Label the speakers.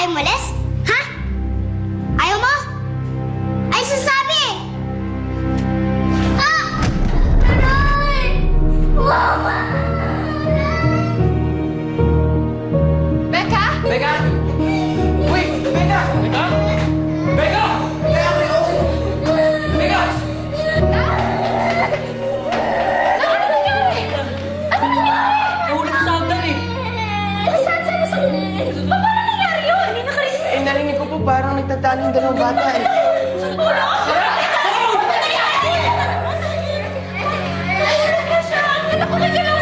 Speaker 1: Ayaw mo, Les? Ha? Ayaw mo? Ay, sasabi! Ah! Aray! Mama!
Speaker 2: Becca?
Speaker 3: Becca! Uy! Becca! Becca! Becca! Becca!
Speaker 2: Ano nangyari? Ano nangyari?
Speaker 3: Nahulog sa hagdan eh.
Speaker 2: Saan? Paano nangyari yun? Hindi nakarinig.
Speaker 3: Eh, narinig ko po parang nagtatalo yung dalawang bata eh.
Speaker 2: Ako na gano'n!